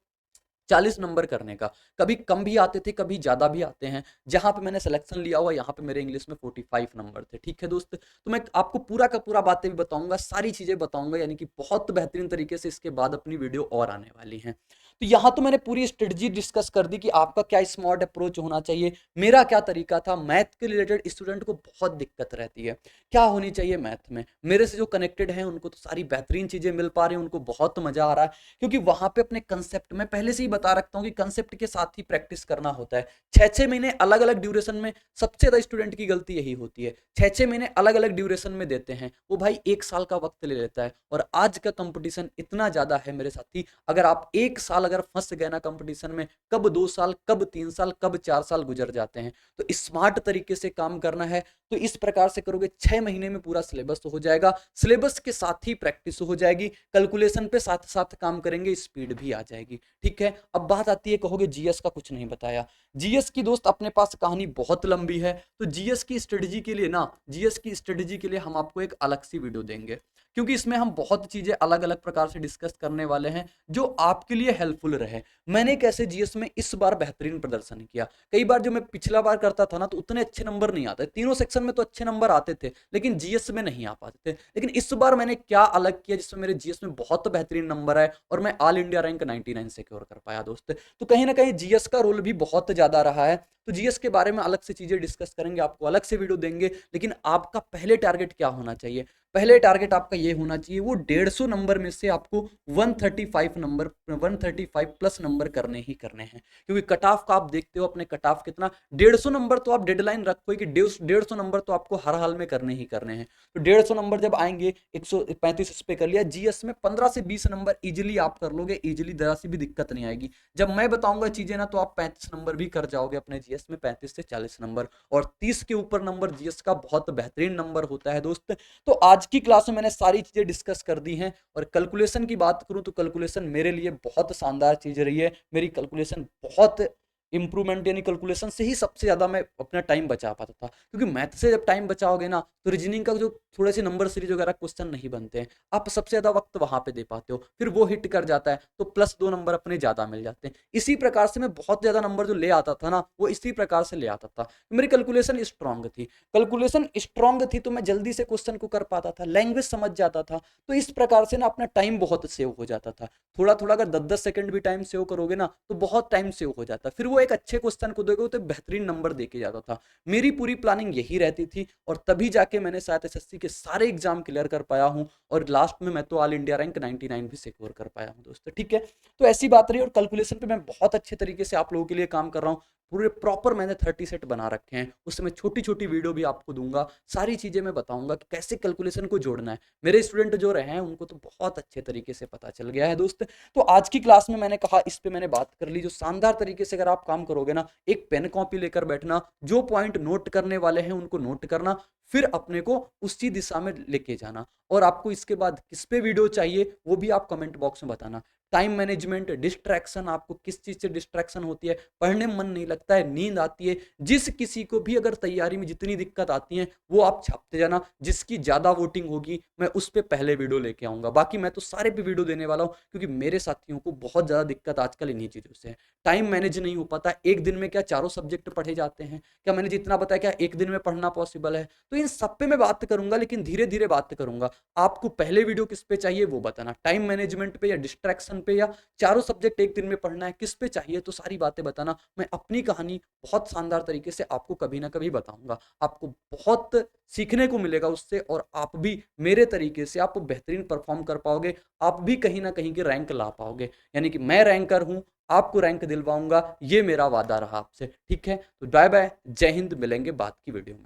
40 नंबर करने का। कभी कम भी आते थे, कभी ज़्यादा भी आते हैं। जहाँ पे मैंने सिलेक्शन लिया हुआ, यहाँ पे मेरे इंग्लिश में 45 नंबर थे। ठीक है दोस्त, तो मैं आपको पूरा का पूरा बातें भी बताऊंगा, सारी चीज़ें बताऊंगा, यानी कि बहुत बेहतरीन तरीके से। इसके बाद अपनी वीडियो और आने वाली हैं। तो यहाँ तो मैंने पूरी स्ट्रेटजी डिस्कस कर दी कि आपका क्या स्मार्ट अप्रोच होना चाहिए, मेरा क्या तरीका था। मैथ के रिलेटेड स्टूडेंट को बहुत दिक्कत रहती है, क्या होनी चाहिए मैथ में। मेरे से जो कनेक्टेड हैं उनको तो सारी बेहतरीन चीज़ें मिल पा रही हैं, उनको बहुत मज़ा आ रहा है, क्योंकि वहां पे अपने कंसेप्ट में पहले से ही बता रखता हूं कि कंसेप्ट के साथ ही प्रैक्टिस करना होता है। 6-6 महीने अलग अलग ड्यूरेशन में, सबसे ज्यादा स्टूडेंट की गलती यही होती है, 6-6 महीने अलग अलग ड्यूरेशन में देते हैं, वो भाई 1 साल का वक्त ले लेता है। और आज का कंपटीशन इतना ज्यादा है मेरे साथी, अगर आप 1 साल अगर फंस गए ना कंपटीशन में, कब 2 साल, कब 3 साल, कब 4 साल गुजर जाते हैं। तो स्मार्ट तरीके से काम करना है, तो इस प्रकार से करोगे 6 महीने में पूरा सिलेबस तो हो जाएगा, सिलेबस के साथ ही प्रैक्टिस हो जाएगी, कैलकुलेशन पे साथ साथ काम करेंगे, स्पीड भी आ जाएगी। ठीक है, अब बात आती है, कहोगे जीएस का कुछ नहीं बताया। जीएस की दोस्त अपने पास कहानी बहुत लंबी है, तो जीएस की स्ट्रेटजी के लिए ना, जीएस की स्ट्रेटजी के लिए हम आपको एक अलग सी वीडियो देंगे, क्योंकि इसमें हम बहुत चीजें अलग अलग प्रकार से डिस्कस करने वाले हैं जो आपके लिए हेल्पफुल रहे। मैंने कैसे जीएस में इस बार बेहतरीन प्रदर्शन किया। कई बार जो मैं पिछला बार करता था ना, तो उतने अच्छे नंबर नहीं आते, तीनों सेक्शन में तो अच्छे नंबर आते थे, लेकिन जीएस में नहीं आ पाते थे। लेकिन इस बार मैंने क्या अलग किया जिसमें मेरे जीएस में बहुत बेहतरीन नंबर आए और मैं ऑल इंडिया रैंक 99 सिक्योर कर पाया दोस्त। तो कहीं ना कहीं जीएस का रोल भी बहुत ज्यादा रहा है। तो जीएस के बारे में अलग से चीजें डिस्कस करेंगे, आपको अलग से वीडियो देंगे। लेकिन आपका पहले टारगेट क्या होना चाहिए, पहले टारगेट आपका ये होना चाहिए, वो 150 नंबर में से आपको 135 नंबर, 135 प्लस नंबर करने ही करने हैं। क्योंकि कट ऑफ का आप देखते हो, अपने कट ऑफ कितना, 150 नंबर तो आप डेडलाइन रखो कि 150 नंबर तो आपको हर हाल में करने ही करने हैं। तो 150 नंबर जब आएंगे, 135 इस पे कर लिया, जीएस में 15 से 20 नंबर इजिली आप कर लोगे, इजिली, जरा सी भी दिक्कत नहीं आएगी। जब मैं बताऊंगा चीजें ना, तो आप 35 नंबर भी कर जाओगे अपने जीएस में, 35 से 40 नंबर, और 30 के ऊपर नंबर जीएस का बहुत बेहतरीन नंबर होता है दोस्त। तो आज की क्लास में मैंने सारी चीजें डिस्कस कर दी हैं। और कैलकुलेशन की बात करूं तो कैलकुलेशन मेरे लिए बहुत शानदार चीज रही है, मेरी कैलकुलेशन बहुत इंप्रूवमेंट, यानी कैलकुलेशन से ही सबसे ज्यादा मैं अपना टाइम बचा पाता था। क्योंकि मैथ से जब टाइम बचाओगे ना, तो रीजनिंग का जो थोड़े से नंबर सीरीज वगैरह क्वेश्चन नहीं बनते हैं, आप सबसे ज्यादा वक्त वहां पे दे पाते हो, फिर वो हिट कर जाता है, तो +2 नंबर अपने ज्यादा मिल जाते हैं। इसी प्रकार से मैं बहुत ज्यादा नंबर जो ले आता था ना, वो इसी प्रकार से ले आता था। तो मेरी कैलकुलेशन स्ट्रांग थी, कैलकुलेशन स्ट्रांग थी, तो मैं जल्दी से क्वेश्चन को कर पाता था, लैंग्वेज समझ जाता था। तो इस प्रकार से ना अपना टाइम बहुत सेव हो जाता था। थोड़ा थोड़ा अगर 10-10 सेकंड भी टाइम सेव करोगे ना, तो बहुत टाइम सेव हो जाता। फिर वो एक अच्छे क्वेश्चन को दोगे तो बेहतरीन नंबर देके जाता था। मेरी पूरी प्लानिंग यही रहती थी, और तभी जाके मैंने शायद एसएससी के सारे एग्जाम क्लियर कर पाया हूं, और लास्ट में मैं तो ऑल इंडिया रैंक 99 भी सिक्योर कर पाया हूं दोस्तों। ठीक है, तो ऐसी बात रही। और कैलकुलेशन पे मैं बहुत अच्छे तरीके से आप लोगों के लिए काम कर रहा हूं, पूरे प्रॉपर मैंने 30 सेट बना रखे हैं, उसमें छोटी छोटी वीडियो भी आपको दूंगा, सारी चीजें मैं बताऊंगा कि कैसे कैलकुलेशन को जोड़ना है। मेरे स्टूडेंट जो रहे हैं उनको तो बहुत अच्छे तरीके से पता चल गया है दोस्त। तो आज की क्लास में मैंने कहा, इस पे मैंने बात कर ली, जो शानदार तरीके से अगर आप काम करोगे ना, एक पेन कॉपी लेकर बैठना, जो पॉइंट नोट करने वाले हैं उनको नोट करना, फिर अपने को उसी दिशा में लेके जाना। और आपको इसके बाद किस पे वीडियो चाहिए वो भी आप कमेंट बॉक्स में बताना। टाइम मैनेजमेंट, डिस्ट्रैक्शन, आपको किस चीज से डिस्ट्रैक्शन होती है, पढ़ने में मन नहीं लगता है, नींद आती है, जिस किसी को भी अगर तैयारी में जितनी दिक्कत आती है वो आप छापते जाना। जिसकी ज्यादा वोटिंग होगी मैं उस पर पहले वीडियो लेके आऊंगा। बाकी मैं तो सारे पे वीडियो देने वाला हूँ, क्योंकि मेरे साथियों को बहुत ज्यादा दिक्कत आजकल इन्हीं चीजों से है। टाइम मैनेज नहीं हो पाता, एक दिन में क्या चारों सब्जेक्ट पढ़े जाते हैं, क्या मैंने जितना बताया क्या एक दिन में पढ़ना पॉसिबल है। तो इन सब पे मैं बात करूंगा, लेकिन धीरे धीरे बात करूंगा। आपको पहले वीडियो किस पे चाहिए वो बताना, टाइम मैनेजमेंट पे या डिस्ट्रैक्शन पे, या चारों सब्जेक्ट एक दिन में पढ़ना है, किस पे चाहिए, तो सारी बातें बताना। मैं अपनी कहानी बहुत शानदार तरीके से आपको कभी ना कभी बताऊंगा, आपको बहुत सीखने को मिलेगा उससे, और आप भी मेरे तरीके से आप बेहतरीन परफॉर्म कर पाओगे, आप भी कहीं ना कहीं के रैंक ला पाओगे। यानी कि मैं रैंकर हूं, आपको रैंक दिलवाऊंगा, ये मेरा वादा रहा आपसे। ठीक है, तो बाय बाय, जय हिंद, मिलेंगे बाद की वीडियो में।